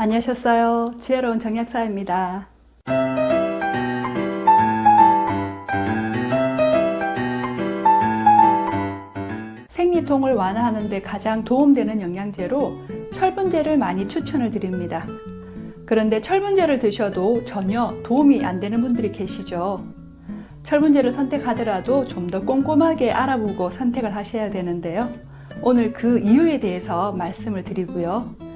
안녕하셨어요. 지혜로운 정약사입니다. 생리통을 완화하는 데 가장 도움되는 영양제로 철분제를 많이 추천을 드립니다. 그런데 철분제를 드셔도 전혀 도움이 안 되는 분들이 계시죠. 철분제를 선택하더라도 좀 더 꼼꼼하게 알아보고 선택을 하셔야 되는데요. 오늘 그 이유에 대해서 말씀을 드리고요.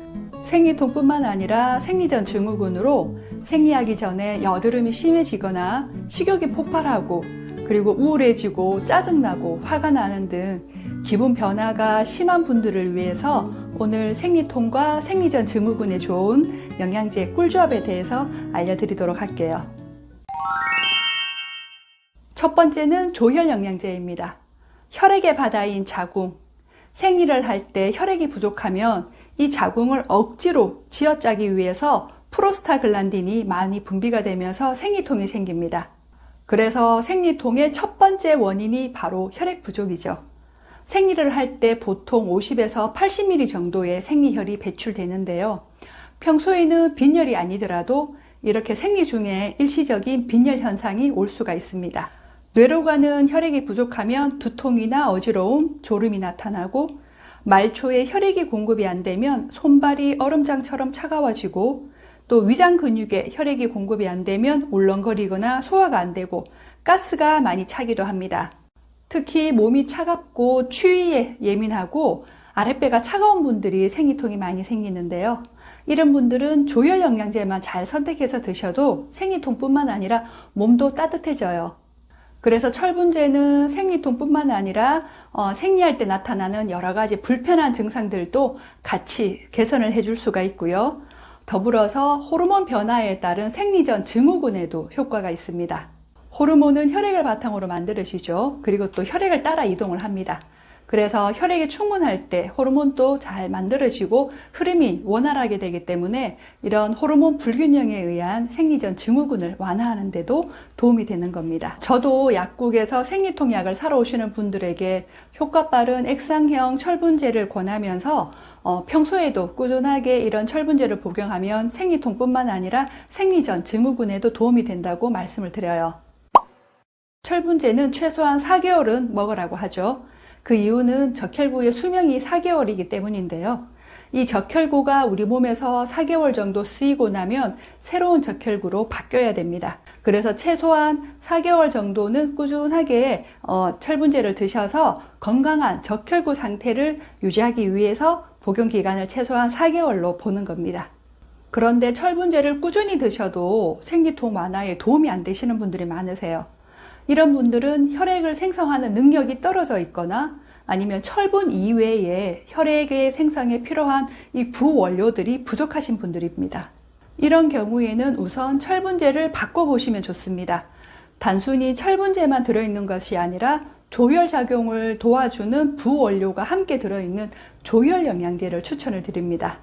생리통뿐만 아니라 생리전 증후군으로 생리하기 전에 여드름이 심해지거나 식욕이 폭발하고 그리고 우울해지고 짜증나고 화가 나는 등 기분 변화가 심한 분들을 위해서 오늘 생리통과 생리전 증후군에 좋은 영양제 꿀조합에 대해서 알려드리도록 할게요. 첫 번째는 조혈 영양제입니다. 혈액의 바다인 자궁. 생리를 할 때 혈액이 부족하면 이 자궁을 억지로 쥐어짜기 위해서 프로스타글란딘이 많이 분비가 되면서 생리통이 생깁니다. 그래서 생리통의 첫 번째 원인이 바로 혈액 부족이죠. 생리를 할 때 보통 50에서 80ml 정도의 생리혈이 배출되는데요. 평소에는 빈혈이 아니더라도 이렇게 생리 중에 일시적인 빈혈 현상이 올 수가 있습니다. 뇌로 가는 혈액이 부족하면 두통이나 어지러움, 졸음이 나타나고 말초에 혈액이 공급이 안 되면 손발이 얼음장처럼 차가워지고 또 위장 근육에 혈액이 공급이 안 되면 울렁거리거나 소화가 안 되고 가스가 많이 차기도 합니다. 특히 몸이 차갑고 추위에 예민하고 아랫배가 차가운 분들이 생리통이 많이 생기는데요. 이런 분들은 조혈 영양제만 잘 선택해서 드셔도 생리통뿐만 아니라 몸도 따뜻해져요. 그래서 철분제는 생리통뿐만 아니라 생리할 때 나타나는 여러 가지 불편한 증상들도 같이 개선을 해줄 수가 있고요. 더불어서 호르몬 변화에 따른 생리전 증후군에도 효과가 있습니다. 호르몬은 혈액을 바탕으로 만들어지죠. 그리고 또 혈액을 따라 이동을 합니다. 그래서 혈액이 충분할 때 호르몬도 잘 만들어지고 흐름이 원활하게 되기 때문에 이런 호르몬 불균형에 의한 생리전 증후군을 완화하는 데도 도움이 되는 겁니다. 저도 약국에서 생리통약을 사러 오시는 분들에게 효과 빠른 액상형 철분제를 권하면서 평소에도 꾸준하게 이런 철분제를 복용하면 생리통뿐만 아니라 생리전 증후군에도 도움이 된다고 말씀을 드려요. 철분제는 최소한 4개월은 먹으라고 하죠. 그 이유는 적혈구의 수명이 4개월이기 때문인데요. 이 적혈구가 우리 몸에서 4개월 정도 쓰이고 나면 새로운 적혈구로 바뀌어야 됩니다. 그래서 최소한 4개월 정도는 꾸준하게 철분제를 드셔서 건강한 적혈구 상태를 유지하기 위해서 복용 기간을 최소한 4개월로 보는 겁니다. 그런데 철분제를 꾸준히 드셔도 생리통 완화에 도움이 안 되시는 분들이 많으세요. 이런 분들은 혈액을 생성하는 능력이 떨어져 있거나 아니면 철분 이외에 혈액의 생성에 필요한 이 부원료들이 부족하신 분들입니다. 이런 경우에는 우선 철분제를 바꿔보시면 좋습니다. 단순히 철분제만 들어있는 것이 아니라 조혈 작용을 도와주는 부원료가 함께 들어있는 조혈 영양제를 추천을 드립니다.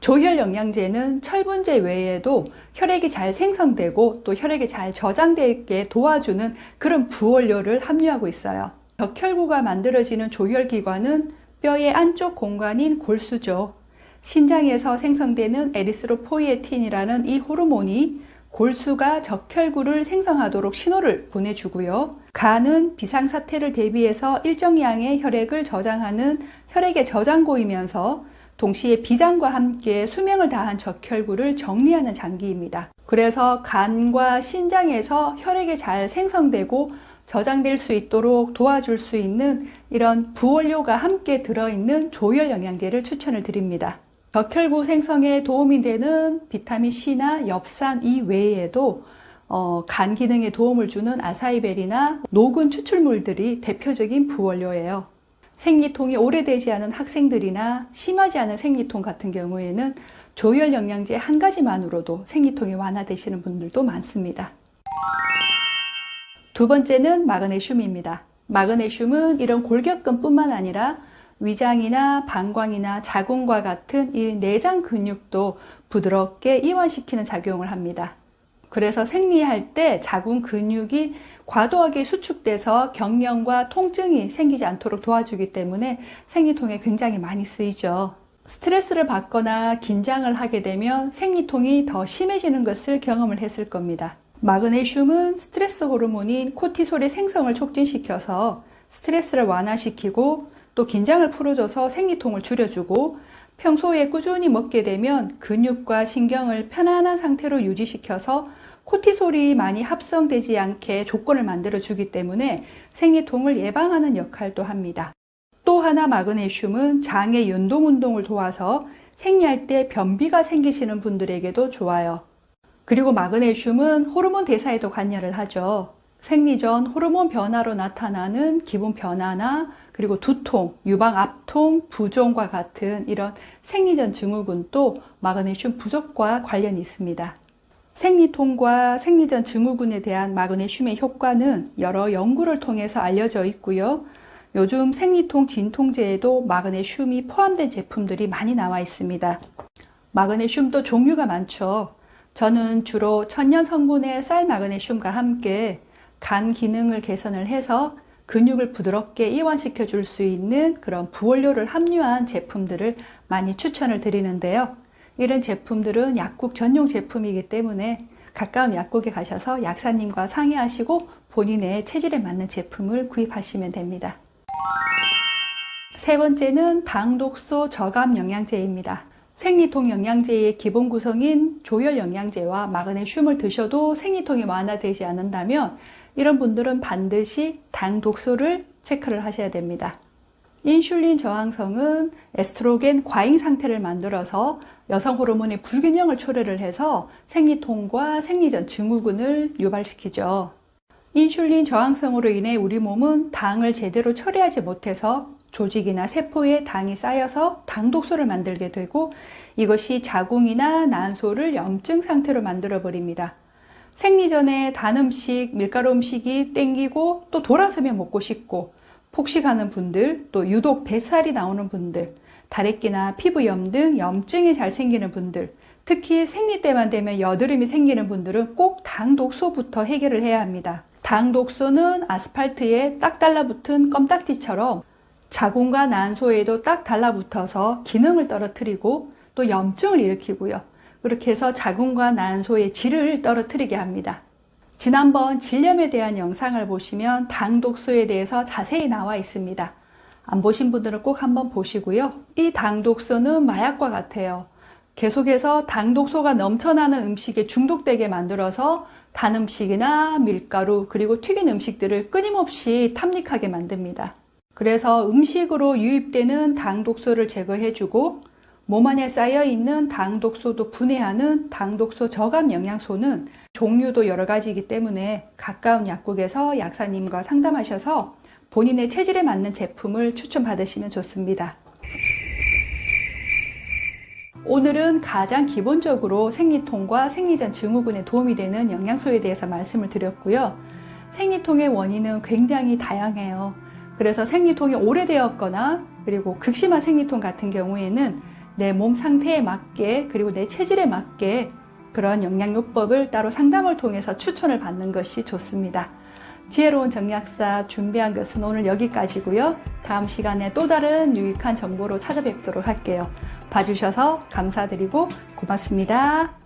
조혈 영양제는 철분제 외에도 혈액이 잘 생성되고 또 혈액이 잘 저장되게 도와주는 그런 부원료를 함유하고 있어요. 적혈구가 만들어지는 조혈기관은 뼈의 안쪽 공간인 골수죠. 신장에서 생성되는 에리스로포이에틴이라는 이 호르몬이 골수가 적혈구를 생성하도록 신호를 보내주고요. 간은 비상사태를 대비해서 일정 양의 혈액을 저장하는 혈액의 저장고이면서 동시에 비장과 함께 수명을 다한 적혈구를 정리하는 장기입니다. 그래서 간과 신장에서 혈액이 잘 생성되고 저장될 수 있도록 도와줄 수 있는 이런 부원료가 함께 들어있는 조혈 영양제를 추천을 드립니다. 적혈구 생성에 도움이 되는 비타민 C나 엽산 이외에도 간 기능에 도움을 주는 아사이벨이나 녹은 추출물들이 대표적인 부원료예요. 생리통이 오래되지 않은 학생들이나 심하지 않은 생리통 같은 경우에는 조혈 영양제 한 가지만으로도 생리통이 완화되시는 분들도 많습니다. 두 번째는 마그네슘입니다. 마그네슘은 이런 골격근뿐만 아니라 위장이나 방광이나 자궁과 같은 이 내장 근육도 부드럽게 이완시키는 작용을 합니다. 그래서 생리할 때 자궁 근육이 과도하게 수축돼서 경련과 통증이 생기지 않도록 도와주기 때문에 생리통에 굉장히 많이 쓰이죠. 스트레스를 받거나 긴장을 하게 되면 생리통이 더 심해지는 것을 경험을 했을 겁니다. 마그네슘은 스트레스 호르몬인 코티솔의 생성을 촉진시켜서 스트레스를 완화시키고 또 긴장을 풀어줘서 생리통을 줄여주고 평소에 꾸준히 먹게 되면 근육과 신경을 편안한 상태로 유지시켜서 코티솔이 많이 합성되지 않게 조건을 만들어주기 때문에 생리통을 예방하는 역할도 합니다. 또 하나 마그네슘은 장의 연동 운동을 도와서 생리할 때 변비가 생기시는 분들에게도 좋아요. 그리고 마그네슘은 호르몬 대사에도 관여를 하죠. 생리 전 호르몬 변화로 나타나는 기분 변화나 그리고 두통, 유방 압통, 부종과 같은 이런 생리 전 증후군도 마그네슘 부족과 관련이 있습니다. 생리통과 생리 전 증후군에 대한 마그네슘의 효과는 여러 연구를 통해서 알려져 있고요. 요즘 생리통 진통제에도 마그네슘이 포함된 제품들이 많이 나와 있습니다. 마그네슘도 종류가 많죠. 저는 주로 천연 성분의 쌀 마그네슘과 함께 간 기능을 개선을 해서 근육을 부드럽게 이완시켜 줄 수 있는 그런 부원료를 함유한 제품들을 많이 추천을 드리는데요. 이런 제품들은 약국 전용 제품이기 때문에 가까운 약국에 가셔서 약사님과 상의하시고 본인의 체질에 맞는 제품을 구입하시면 됩니다. 세 번째는 당독소 저감 영양제입니다. 생리통 영양제의 기본 구성인 조혈 영양제와 마그네슘을 드셔도 생리통이 완화되지 않는다면 이런 분들은 반드시 당독소를 체크를 하셔야 됩니다. 인슐린 저항성은 에스트로겐 과잉 상태를 만들어서 여성 호르몬의 불균형을 초래를 해서 생리통과 생리전 증후군을 유발시키죠. 인슐린 저항성으로 인해 우리 몸은 당을 제대로 처리하지 못해서 조직이나 세포에 당이 쌓여서 당독소를 만들게 되고 이것이 자궁이나 난소를 염증 상태로 만들어 버립니다. 생리 전에 단 음식, 밀가루 음식이 땡기고 또 돌아서면 먹고 싶고 폭식하는 분들, 또 유독 뱃살이 나오는 분들, 다래끼나 피부염 등 염증이 잘 생기는 분들, 특히 생리 때만 되면 여드름이 생기는 분들은 꼭 당독소부터 해결을 해야 합니다. 당독소는 아스팔트에 딱 달라붙은 껌딱지처럼 자궁과 난소에도 딱 달라붙어서 기능을 떨어뜨리고 또 염증을 일으키고요. 그렇게 해서 자궁과 난소의 질을 떨어뜨리게 합니다. 지난번 질염에 대한 영상을 보시면 당독소에 대해서 자세히 나와 있습니다. 안 보신 분들은 꼭 한번 보시고요. 이 당독소는 마약과 같아요. 계속해서 당독소가 넘쳐나는 음식에 중독되게 만들어서 단 음식이나 밀가루 그리고 튀긴 음식들을 끊임없이 탐닉하게 만듭니다. 그래서 음식으로 유입되는 당독소를 제거해주고 몸 안에 쌓여있는 당독소도 분해하는 당독소 저감 영양소는 종류도 여러 가지이기 때문에 가까운 약국에서 약사님과 상담하셔서 본인의 체질에 맞는 제품을 추천받으시면 좋습니다. 오늘은 가장 기본적으로 생리통과 생리전 증후군에 도움이 되는 영양소에 대해서 말씀을 드렸고요. 생리통의 원인은 굉장히 다양해요. 그래서 생리통이 오래되었거나 그리고 극심한 생리통 같은 경우에는 내 몸 상태에 맞게 그리고 내 체질에 맞게 그런 영양요법을 따로 상담을 통해서 추천을 받는 것이 좋습니다. 지혜로운 정약사 준비한 것은 오늘 여기까지고요. 다음 시간에 또 다른 유익한 정보로 찾아뵙도록 할게요. 봐주셔서 감사드리고 고맙습니다.